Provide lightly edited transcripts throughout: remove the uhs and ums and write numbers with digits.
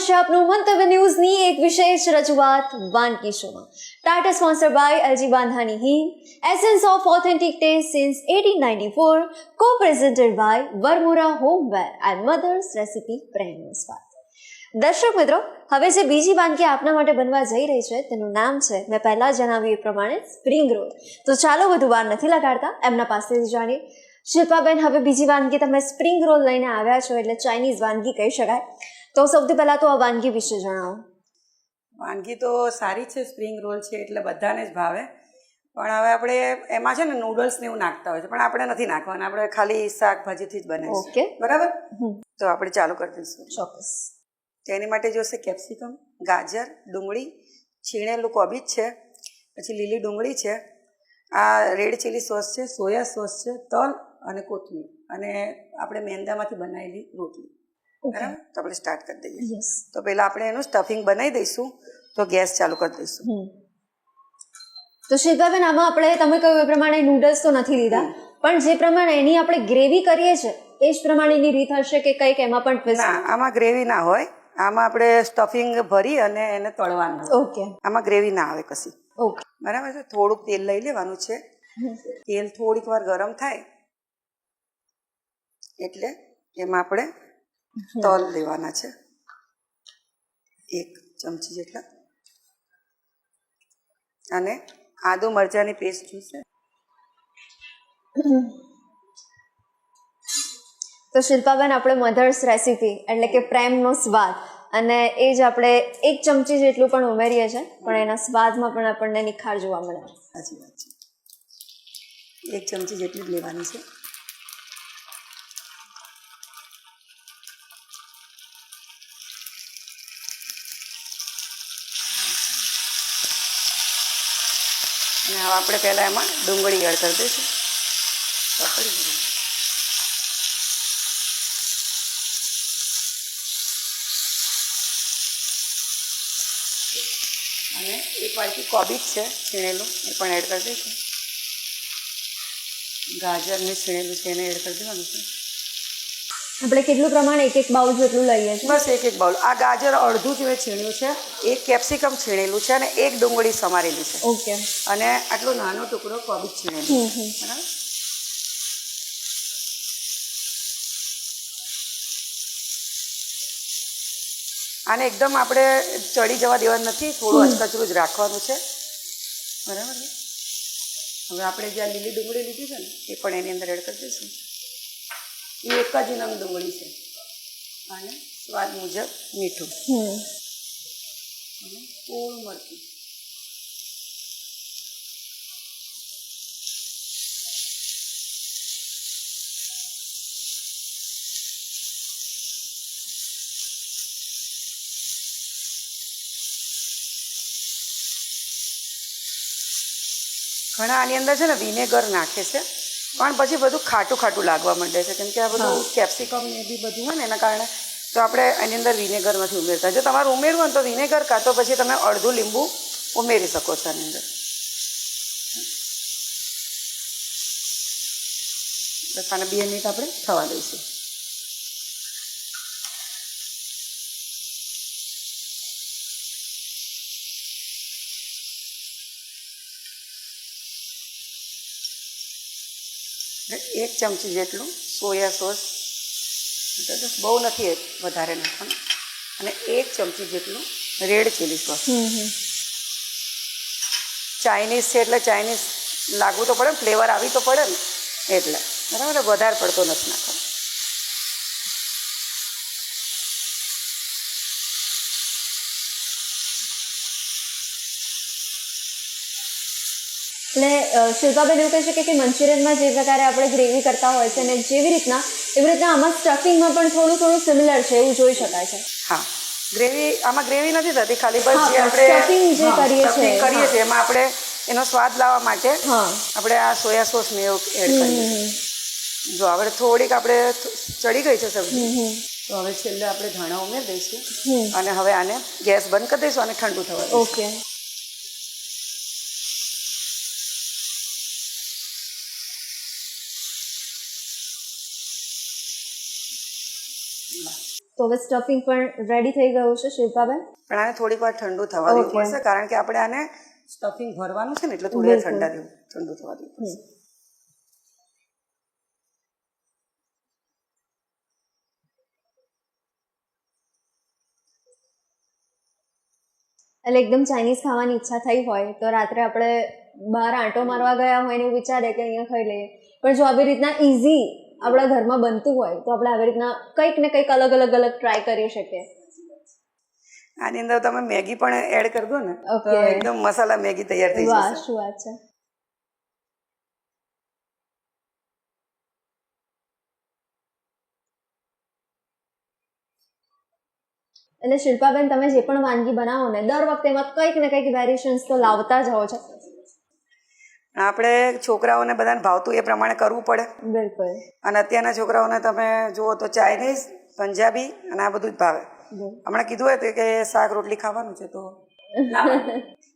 સ્વાગત છે આપનું મંતવ્ય ન્યૂઝની એક વિશેષ રજૂઆત વાનગી શોમાં. Tata sponsor by LG Bandhani Hing, essence of authentic taste since 1894, co-presented by Varmora homeware and mother's recipe પ્રેમનો સ્વાદ. દર્શક મિત્રો, હવે જે બીજી વાનગી આપના માટે બનવા જઈ રહી છે તેનું નામ છે, મેં પહેલા જણાવ્યું એ પ્રમાણે, સ્પ્રિંગ રોલ. તો ચાલો વધુ વાર નથી લગાડતા, એમના પાસેથી જાણીએ. શિલ્પાબેન, હવે બીજી વાનગી તમે સ્પ્રિંગ રોલ લઈને આવ્યા છો એટલે ચાઇનીઝ વાનગી કહી શકાય. તો સૌથી પહેલા તો આ વાનગી વિશે જણાવો. વાનગી તો સારી છે, સ્પ્રિંગ રોલ છે એટલે બધાને જ ભાવે. પણ હવે આપણે એમાં છે ને નૂડલ્સ ને એવું નાખતા હોય છે, પણ આપણે નથી નાખવાના, આપણે ખાલી શાકભાજીથી જ બને છે. બરાબર, તો આપણે ચાલુ કરી દઈશું. ચોક્કસ. તેની માટે જોશે કેપ્સિકમ, ગાજર, ડુંગળી, છીણેલું કોબીજ છે, પછી લીલી ડુંગળી છે, આ રેડ ચીલી સોસ છે, સોયા સોસ છે, તલ અને કોથમીર, અને આપણે મેંદામાંથી બનાવેલી રોટલી. બરાબર, તો આપણે સ્ટાર્ટ કરી દઈએ. તો પહેલાં આપણે એનું સ્ટફિંગ બનાવી દઈશું. તો ગેસ ચાલુ કરી દઈશું. તો શિલ્પાબેન, આમાં આપણે તમે કહ્યું એ પ્રમાણે નૂડલ્સ તો નથી લીધા, પણ જે પ્રમાણે એની આપણે ગ્રેવી કરીએ છીએ એ જ પ્રમાણેની રીત હશે કે કંઈક એમાં પણ twist? ના, આમાં ગ્રેવી ના હોય. આમાં આપણે સ્ટફિંગ ભરી અને એને તળવાનું. ઓકે. આમાં ગ્રેવી ના આવે કશી. ઓકે, બરાબર છે. થોડુંક તેલ લઈ લેવાનું છે. તેલ થોડીક વાર ગરમ થાય એટલે એમાં આપણે તલ લેવાના છે, 1 ચમચી જેટલા, અને આદુ મરચાંની પેસ્ટ જોઈશે. તો શિલ્પાબેન, આપણે મધર્સ રેસિપી એટલે કે પ્રેમનો સ્વાદ, અને એ જ આપણે 1 ચમચી જેટલું પણ ઉમેરીએ છીએ, પણ એના સ્વાદમાં પણ આપણને નિખાર જોવા મળે. સાચી વાત છે. 1 ચમચી જેટલી જ લેવાની છે. અને હવે આપણે પહેલાં એમાં ડુંગળી એડ કરી દઈશું. અને 1 વાટકી કોબીજ છે છીણેલું, એ પણ એડ કરી દઈશું. ગાજરને છીણેલું છે એને એડ કરી દેવાનું છે. આપણે કેટલું પ્રમાણ 1 બાઉલ જેટલું લઈએ છીએ? બસ 1 બાઉલ. આ ગાજર અડધું જ મેં છીણ્યું છે, 1 કેપ્સિકમ છીણેલું છે, અને 1 ડુંગળી સમારેલી છે. ઓકે. અને આટલો નાનો ટુકડો કોબીજ છીણેલું છે. બરાબર. આને એકદમ આપણે ચડી જવા દેવાનું નથી, થોડું અચકચરું જ રાખવાનું છે. બરાબર. હવે આપણે જે આ લીલી ડુંગળી લીધી છે ને એ પણ એની અંદર એડ કરી દઈશું. એ 1 જ નંગ ડુંગળી છે. અને સ્વાદ મુજબ મીઠું, થોડું મરચું, ઘણા આની અંદર છે ને વિનેગર નાખે છે, પણ પછી બધું ખાટું ખાટું લાગવા માંડે છે, કેમ કે આ બધું કેપ્સિકમ ને બી બધું હોય ને એના કારણે. તો આપણે એની અંદર વિનેગર નથી ઉમેરતા. જો તમારે ઉમેરવું હોય તો વિનેગર કાં તો પછી તમે અડધું લીંબુ ઉમેરી શકો છો આની અંદર. બસ આને 2 મિનિટ આપણે થવા દઈશું. એક ચમચી જેટલું સોયા સોસ, બહુ નથી વધારે નાખવાનું, અને 1 ચમચી જેટલું રેડ ચીલી સોસ. ચાઇનીઝ છે એટલે ચાઇનીઝ લાગવું તો પડે ને, ફ્લેવર આવી તો પડે ને, એટલે. બરાબર, વધારે પડતો નથી નાખવાનો. એટલે શિલ્પાબેન એવું કહી શકીએ કે મંચુરિયનમાં જે પ્રકારે આપણે ગ્રેવી કરતા હોય છે અને એવી રીતના આમાં સ્ટફિંગમાં પણ થોડું થોડું સિમિલર છે એવું જોઈ શકાય છે. હા, આમાં ગ્રેવી નથી થતી, ખાલી બસ જે આપણે સ્ટફિંગ કરીએ છીએ એમાં આપણે એનો સ્વાદ લાવવા માટે આપણે આ સોયા સોસ ને એવું એડ કરીએ. જો હવે થોડીક આપણે ચડી ગઈ છે સબ્જી, તો હવે છેલ્લે આપણે ધાણા ઉમેરી દઈશું, અને હવે આને ગેસ બંધ કરી દઈશું અને ઠંડુ થવા દઈશું. ઓકે. તો હવે સ્ટફિંગ પણ રેડી થઈ ગયું છે શિલ્પાબેન. પણ આને થોડીક વાર ઠંડુ થવા દેવું Okay. પડશે, કારણ કે આપણે આને સ્ટફિંગ ભરવાનું છે ને, એટલે થોડી વાર બિલકુલ. ઠંડુ થવા દેવું પડશે. એટલે એકદમ ચાઇનીઝ ખાવાની ઈચ્છા થઈ હોય તો રાત્રે આપણે બહાર આંટો મારવા ગયા હોય ને એવું વિચારે કે અહીંયા ખાઈ લઈએ, પણ જો આવી રીતના ઇઝી આપણા ઘરમાં બનતું હોય તો આપણે આવી રીતના કંઈક ને કંઈક અલગ ટ્રાય કરી શકીએ. આની અંદર તમે મેગી પણ એડ કરી દો ને, તો Okay. એકદમ મસાલા મેગી તૈયાર થઈ વાહ, જશે. શું વાત છે. એટલે શિલ્પાબેન, તમે જે પણ વાનગી બનાવો ને દર વખતે એમાં કંઈક ને કંઈક વેરિએશન્સ તો લાવતા જ હો છો. આપણે છોકરાઓને બધાને ભાવતું એ પ્રમાણે કરવું પડે. બિલકુલ. અને અત્યારના છોકરાઓને તમે જુઓ તો ચાઇનીઝ, પંજાબી અને આ બધું જ ભાવે. હમણાં કીધું હોય કે શાક રોટલી ખાવાનું છે તો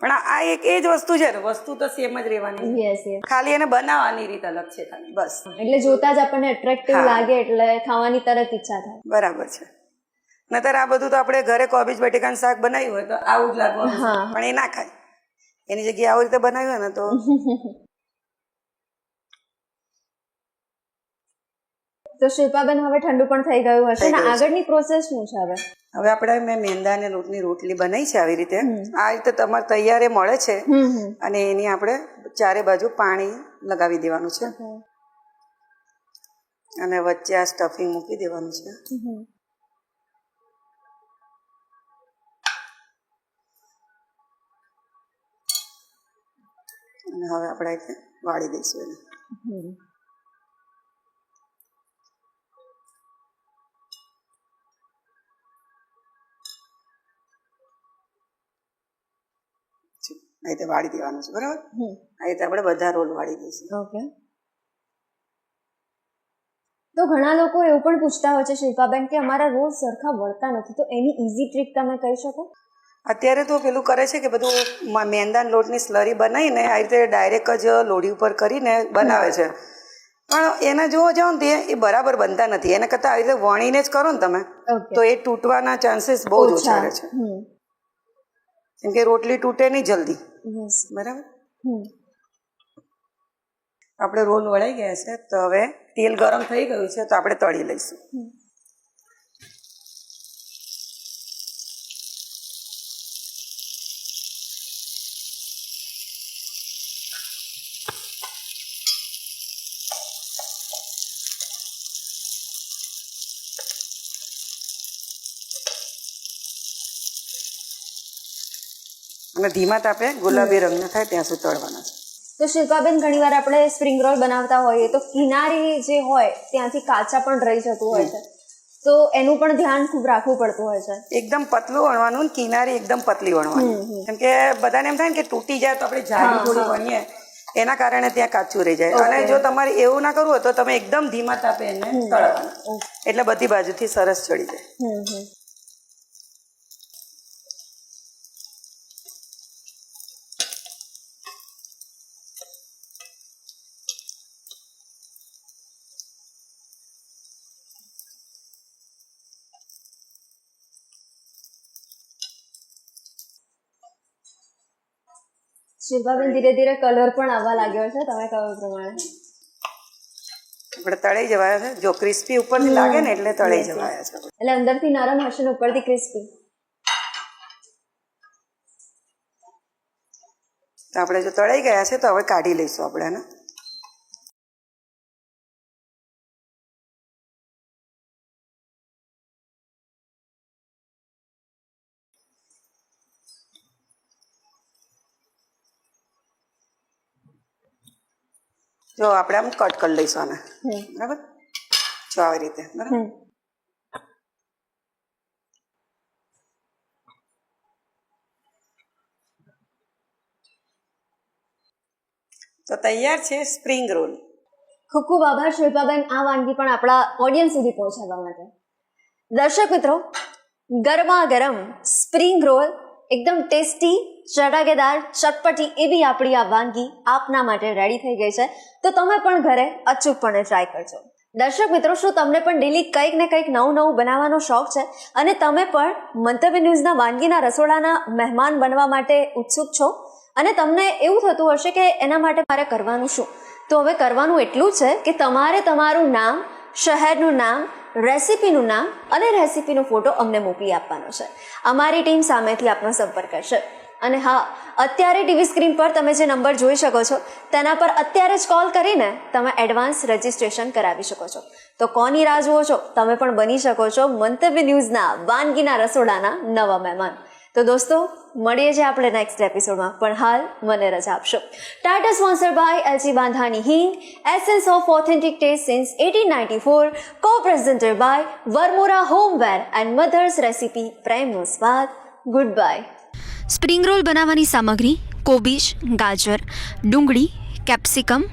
પણ આ એક એ જ વસ્તુ છે ને, વસ્તુ તો સેમ જ રહેવાની છે. Yes yes. ખાલી એને બનાવવાની રીત અલગ છે ખાલી, બસ. એટલે જોતા જ આપણને એટ્રેક્ટિવ હા. લાગે એટલે ખાવાની તરત ઈચ્છા થાય. બરાબર છે. નતર આ બધું તો આપણે ઘરે કોબીજ બટેકાનું શાક બનાવ્યું હોય તો આવું જ લાગવાનું છે. હા. પણ એ ના ખાય. એની જગ્યાએ આવી રીતે બનાવ્યું હોય ને તો તો શિલ્પાબેન, હવે ઠંડુ પણ થઈ ગયું હશે થઈ ને, ગયું છે. આગળની પ્રોસેસ શું છે હવે? હવે આપણે મેં મેંદા અને લોટની રોટલી બનાવી છે આવી રીતે. આ રીતે તમારે તૈયાર એ મળે છે. અને એની આપણે ચારે બાજુ પાણી લગાવી દેવાનું છે અને વચ્ચે આ સ્ટફિંગ મૂકી દેવાનું છે. અને હવે આપણે એટલે વાળી દઈશું એને. આ રીતે વાળી દેવાનું છે, બરાબર. આ રીતે આપણે બધા રોલ વાળી દઈશું. ઓકે. તો ઘણા લોકો એવું પણ પૂછતા હોય છે શિલ્પાબેન કે અમારા રોલ સરખા વળતા નથી, તો એની ઇઝી ટ્રીક તમે કહી શકો? અત્યારે તો પેલું કરે છે કે બધું મેંદાના લોટની સ્લરી બનાવીને આ રીતે ડાયરેક્ટ જ લોઢી ઉપર કરીને બનાવે છે. પણ એને જોવા જાઓ ને તે એ બરાબર બનતા નથી. એના કરતાં આવી રીતે વણીને જ કરો ને તમે તો એ તૂટવાના ચાન્સીસ બહુ જ ઓછા રહે છે. કેમ કે રોટલી તૂટે નહીં જલ્દી. બરાબર. આપણે રોલ વળાઈ ગયા છે તો હવે તેલ ગરમ થઈ ગયું છે તો આપણે તળી લઈશું. અને ધીમા તાપે ગુલાબી રંગના થાય ત્યાં સુધી તળવાના છે. તો શિલ્પાબેન, ઘણીવાર આપણે સ્પ્રિંગ રોલ બનાવતા હોઈએ તો કિનારી જે હોય ત્યાંથી કાચા પણ રહી જતું હોય છે, તો એનું પણ ધ્યાન ખૂબ રાખવું પડતું હોય છે. એકદમ પતલું વણવાનું, કિનારી એકદમ પતલી વણવાની. કેમ કે બધાને એમ થાય ને કે તૂટી જાય તો આપણે જાડી થોડી વણીએ, એના કારણે ત્યાં કાચું રહી જાય. અને જો તમારે એવું ના કરવું હોય તો તમે એકદમ ધીમા તાપે એને તળવાના, એટલે બધી બાજુથી સરસ ચડી જાય. શિલ્પાબેન, ધીરે ધીરે કલર પણ આવવા લાગ્યો છે તમે કહ્યું પ્રમાણે. આપણે તળાઈ જવાયા છે. જો ક્રિસ્પી ઉપરથી લાગે ને એટલે તળાઈ જવાયા છે. એટલે અંદરથી નરમ હશે ને ઉપરથી ક્રિસ્પી. તો આપણે જો તળાઈ ગયા છે તો હવે કાઢી લઈશું આપણે એને. જો આપણે આમ કટ કરી લઈશું આને, બરાબર. જો આવી રીતે, બરાબર. તો તૈયાર છે સ્પ્રિંગ રોલ. ખૂબ ખૂબ આભાર શિલ્પાબેન આ વાનગી પણ આપણા ઓડિયન્સ સુધી પહોંચાડવા માટે. દર્શક મિત્રો, ગરમા ગરમ સ્પ્રિંગ રોલ એકદમ ટેસ્ટી, ચટાકેદાર, ચટપટી એવી આપણી આ વાનગી આપના માટે રેડી થઈ ગઈ છે. તો તમે પણ ઘરે અચૂકપણે ટ્રાય કરજો. દર્શક મિત્રો, શું તમને પણ ડેલી કંઈક ને કંઈક નવું નવું બનાવવાનો શોખ છે અને તમે પણ મંતવ્ય ન્યૂઝના વાનગીના રસોડાના મહેમાન બનવા માટે ઉત્સુક છો અને તમને એવું થતું હશે કે એના માટે મારે કરવાનું શું? તો હવે કરવાનું એટલું છે કે તમારે તમારું નામ, શહેરનું નામ, રેસિપીનું નામ અને રેસિપીનો ફોટો અમને મોકલી આપવાનો છે. અમારી ટીમ સામેથી આપનો સંપર્ક કરશે. અને હા, અત્યારે ટીવી સ્ક્રીન પર તમે જે નંબર જોઈ શકો છો તેના પર અત્યારે જ કોલ કરીને તમે એડવાન્સ રજિસ્ટ્રેશન કરાવી શકો છો. તો કોની રાહ જુઓ છો? તમે પણ બની શકો છો મંતવ્ય ન્યૂઝના વાનગીના રસોડાના નવા મહેમાન. તો દોસ્તો, મળીએ છીએ આપણે નેક્સ્ટ એપિસોડમાં, પણ હાલ મને રજા આપશો. Tata sponsor by LG Bandhani Hing, essence of authentic taste since 1894, co-presented by Varmora homeware and mother's recipe, પ્રેમનો સ્વાદ. Good bye. સ્પ્રિંગ રોલ બનાવવાની સામગ્રી: કોબીજ, ગાજર, ડુંગળી, કેપ્સિકમ,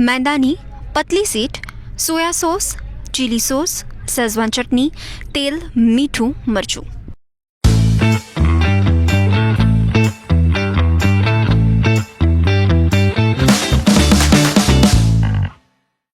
મેંદાની પતલી sheet, soya sauce, chilli sauce, schezwan chutney, તેલ, મીઠું, મરચું.